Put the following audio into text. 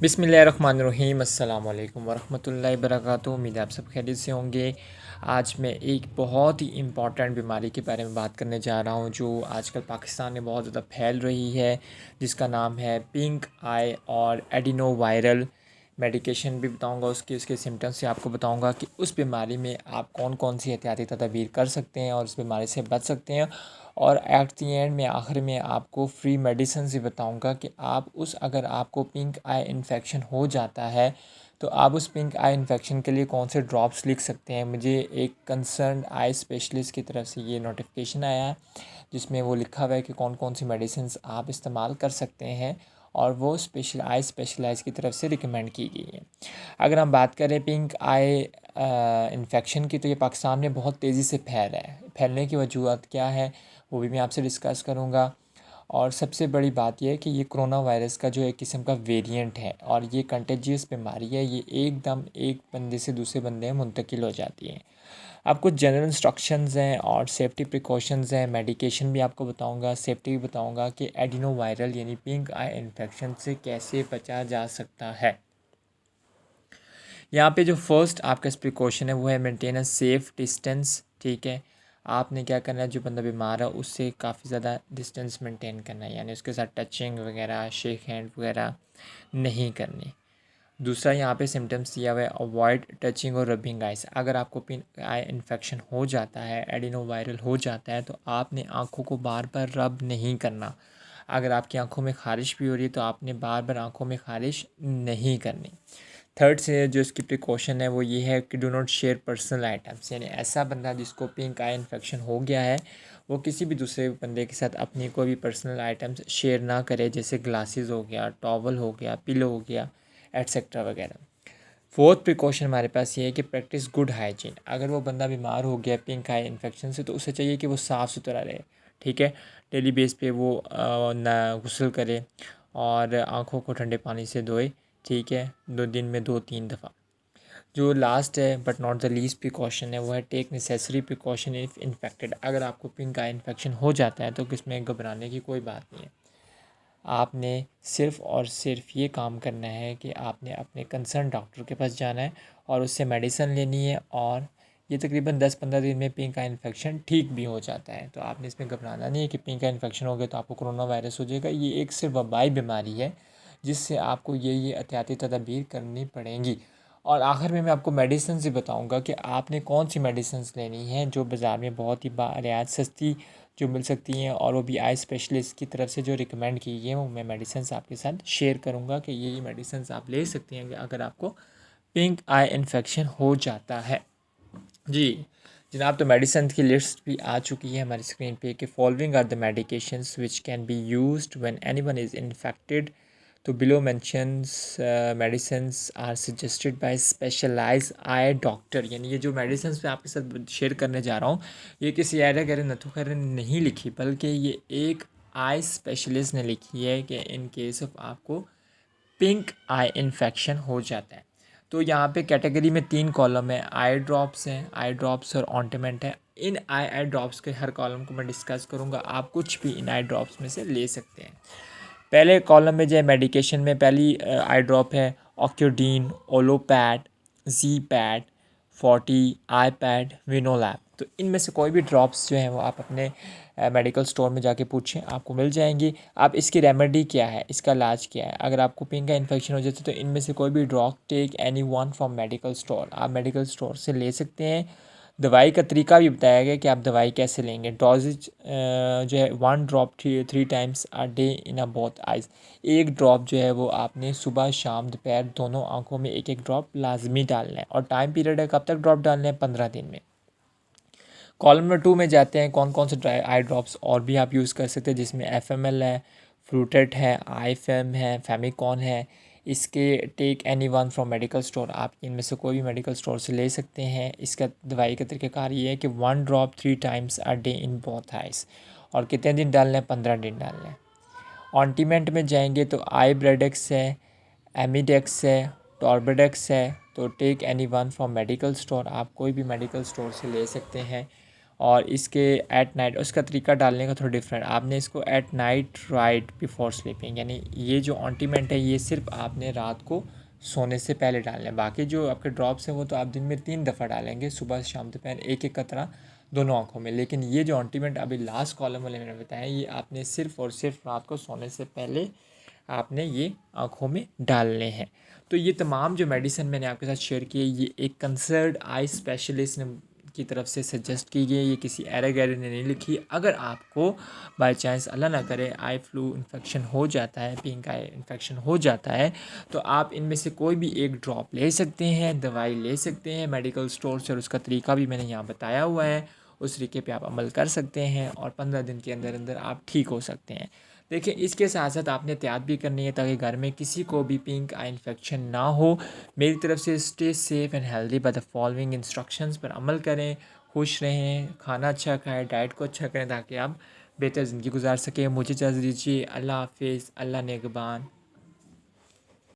बिस्मिल्लाहिर्रहमानिर्रहीम अस्सलाम वालेकुम वरहमतुल्लाहि वबरकातुहू। उम्मीद है आप सब खैरियत से होंगे। आज मैं एक बहुत ही इम्पॉर्टेंट बीमारी के बारे में बात करने जा रहा हूँ जो आजकल पाकिस्तान में बहुत ज़्यादा फैल रही है, जिसका नाम है पिंक आई और एडिनो वायरल। मेडिकेशन भी बताऊंगा उसके सिम्टम्स से आपको बताऊंगा कि उस बीमारी में आप कौन कौन सी एहतियाती तदाबीर कर सकते हैं और उस बीमारी से बच सकते हैं। और एट दी एंड में आखिर में आपको फ्री मेडिसिन भी बताऊंगा कि आप उस अगर आपको पिंक आई इन्फेक्शन हो जाता है तो आप उस पिंक आई इन्फेक्शन के लिए कौन से ड्रॉप्स लिख सकते हैं। मुझे एक कंसर्न आई स्पेशलिस्ट की तरफ से ये नोटिफिकेशन आया है जिसमें वो लिखा हुआ है कि कौन कौन सी मेडिसिन आप इस्तेमाल कर सकते हैं और वो स्पेशलाइज की तरफ से रिकमेंड की गई है। अगर हम बात करें पिंक आई इन्फेक्शन की, तो ये पाकिस्तान में बहुत तेज़ी से फैल रहा है। फैलने की वजूहत क्या है वो भी मैं आपसे डिस्कस करूँगा। और सबसे बड़ी बात यह है कि ये कोरोना वायरस का जो एक किस्म का वेरिएंट है और ये कंटेजियस बीमारी है, ये एकदम एक बंदे से दूसरे बंदे में मुंतकिल हो जाती है। अब कुछ जनरल इंस्ट्रक्शंस हैं और सेफ्टी प्रिकॉशंस हैं, मेडिकेशन भी आपको बताऊंगा, सेफ्टी भी बताऊंगा कि एडिनो वायरल यानी पिंक आई इन्फेक्शन से कैसे बचा जा सकता है। यहाँ पे जो फर्स्ट आपका प्रिकॉशन है वो है मेंटेन अ सेफ़ डिस्टेंस। ठीक है, आपने क्या करना है, जो बंदा बीमार है उससे काफ़ी ज़्यादा डिस्टेंस मेंटेन करना है, यानी उसके साथ टचिंग वगैरह, शेक हैंड वगैरह नहीं करनी। दूसरा यहाँ पे सिम्टम्स दिया हुआ है अवॉइड टचिंग और रबिंग आइस। अगर आपको पिंक आई इन्फेक्शन हो जाता है, एडिनो वायरल हो जाता है, तो आपने आँखों को बार बार रब नहीं करना। अगर आपकी आंखों में ख़ारिश भी हो रही है तो आपने बार बार आंखों में ख़ारिश नहीं करनी। थर्ड से जो इसकी प्रिकॉशन है वो ये है कि do not share personal items, यानी ऐसा बंदा जिसको पिंक आई इन्फेक्शन हो गया है वो किसी भी दूसरे बंदे के साथ अपनी कोई भी पर्सनल आइटम्स शेयर ना करे, जैसे ग्लासेस हो गया, टॉवल हो गया, पिलो हो गया, एट्सेट्रा वगैरह। फोर्थ प्रिकॉशन हमारे पास ये है कि प्रैक्टिस गुड हाइजीन। अगर वो बंदा बीमार हो गया पिंक आई इन्फेक्शन से तो उसे चाहिए कि वो साफ़ सुथरा रहे। ठीक है, डेली बेस पे वो ना गुस्ल करे और आँखों को ठंडे पानी से धोए। ठीक है, 2 दिन में 2-3 दफ़ा। जो लास्ट है but not the least precaution है वो है take necessary precaution if infected. अगर आपको पिंक आई इन्फेक्शन हो जाता है तो किसमें घबराने की कोई बात नहीं है। आपने सिर्फ़ और सिर्फ ये काम करना है कि आपने अपने कंसर्न डॉक्टर के पास जाना है और उससे मेडिसिन लेनी है, और ये तकरीबन 10-15 दिन में पिंक आई इन्फेक्शन ठीक भी हो जाता है। तो आपने इसमें घबराना नहीं है कि पिंक आई इन्फेक्शन हो गया तो आपको कोरोना वायरस हो जाएगा। ये एक सिर्फ वबाई बीमारी है जिससे आपको ये एहतियाती तदाबीर करनी पड़ेंगी। और आखिर में मैं आपको मेडिसिन भी बताऊंगा कि आपने कौन सी मेडिसिन लेनी है जो बाज़ार में बहुत ही रियायत सस्ती जो मिल सकती हैं, और वो भी आई स्पेशलिस्ट की तरफ से जो रिकमेंड की गई है वो मैं मेडिसिन आपके साथ शेयर करूंगा कि ये मेडिसिन आप ले सकती हैं अगर आपको पिंक आई इन्फेक्शन हो जाता है। जी जनाब, तो मेडिसिन की लिस्ट भी आ चुकी है हमारी स्क्रीन पे कि following are the medications which can be used when anyone is infected. तो below mentions medicines are suggested by specialise eye doctor. यानी ये जो मेडिसिन्स मैं आपके साथ शेयर करने जा रहा हूँ ये किसी एरा गैर नथु खैर ने नहीं लिखी, बल्कि ये एक आई स्पेशलिस्ट ने लिखी है कि इन केस ऑफ आपको पिंक आई इन्फेक्शन हो जाता है। तो यहाँ पे कैटेगरी में 3 कॉलम है, आई ड्रॉप्स हैं, आई ड्रॉप्स और ऑइंटमेंट है। इन आई ड्रॉप्स के हर कॉलम को मैं डिस्कस करूँगा, आप कुछ भी इन आई ड्रॉप्स में से ले सकते हैं। पहले कॉलम में जो है मेडिकेशन में पहली आई ड्रॉप है ऑक्यूडीन, ओलोपैड, जी पैड, 40, आई पैड, विनोलैब। तो इनमें से कोई भी ड्रॉप्स जो हैं वो आप अपने मेडिकल स्टोर में जाके पूछें, आपको मिल जाएंगी। अब इसकी रेमेडी क्या है, इसका इलाज क्या है। अगर आपको पिंक का इन्फेक्शन हो जाता है तो इनमें से कोई भी drop take any one from medical store, आप मेडिकल स्टोर से ले सकते हैं। दवाई का तरीका भी बताया गया कि आप दवाई कैसे लेंगे। डोजेज जो है 1 drop 3 times a day in a both eyes. एक ड्रॉप जो है वो आपने सुबह शाम दोपहर दोनों आंखों में एक एक ड्रॉप लाजमी डालना है, और टाइम पीरियड है कब तक ड्रॉप डालना है, 15 दिन में। कॉलम नंबर 2 में जाते हैं, कौन कौन से आई ड्रॉप्स और भी आप यूज़ कर सकते हैं, जिसमें FML है, फ्रूटेट है, आई फेम है, फेमिकॉन है। इसके take any one from medical store, आप इनमें से कोई भी मेडिकल स्टोर से ले सकते हैं। इसका दवाई का तरीक़ाकार ये है कि 1 drop 3 times a day in both eyes, और कितने दिन डालना है, 15 दिन डालना है। ऑन्टीमेंट में जाएंगे तो आई ब्रेडेक्स है, एमिडेक्स है, टॉर्बेडेक्स है। तो take any one from medical store, आप कोई भी मेडिकल स्टोर से ले सकते हैं। और इसके एट नाइट उसका तरीका डालने का थोड़ा डिफरेंट। आपने इसको at night right before sleeping, यानी ये जो ऑइंटमेंट है ये सिर्फ आपने रात को सोने से पहले डालना है। बाकी जो आपके ड्रॉप्स हैं वो तो आप दिन में 3 दफ़ा डालेंगे, सुबह शाम दोपहर, एक एक कतरा दोनों आँखों में। लेकिन ये जो ऑइंटमेंट अभी लास्ट कॉलम वाले मैंने बताया, ये आपने सिर्फ और सिर्फ रात को सोने से पहले आपने ये आँखों में डालने हैं। तो ये तमाम जो मेडिसिन मैंने आपके साथ शेयर की है, ये एक कंसर्न्ड आई स्पेशलिस्ट ने की तरफ से सजेस्ट की गई, ये किसी एरा गैरे ने नहीं लिखी। अगर आपको बाय चांस अल्लाह ना करे आई फ्लू इन्फेक्शन हो जाता है, पिंक आई इन्फेक्शन हो जाता है, तो आप इनमें से कोई भी एक ड्रॉप ले सकते हैं, दवाई ले सकते हैं मेडिकल स्टोर से, और उसका तरीका भी मैंने यहाँ बताया हुआ है। उस तरीके पे आप अमल कर सकते हैं और 15 दिन के अंदर अंदर आप ठीक हो सकते हैं। देखिए, इसके साथ साथ आपने एहतियात भी करनी है ताकि घर में किसी को भी पिंक आई इन्फेक्शन ना हो। मेरी तरफ से stay safe and healthy by the following instructions पर अमल करें, खुश रहें, खाना अच्छा खाएं, डाइट को अच्छा करें ताकि आप बेहतर ज़िंदगी गुजार सकें। मुझे इजाज़त दीजिए। अल्लाह हाफिज़, अल्लाह नेगबान।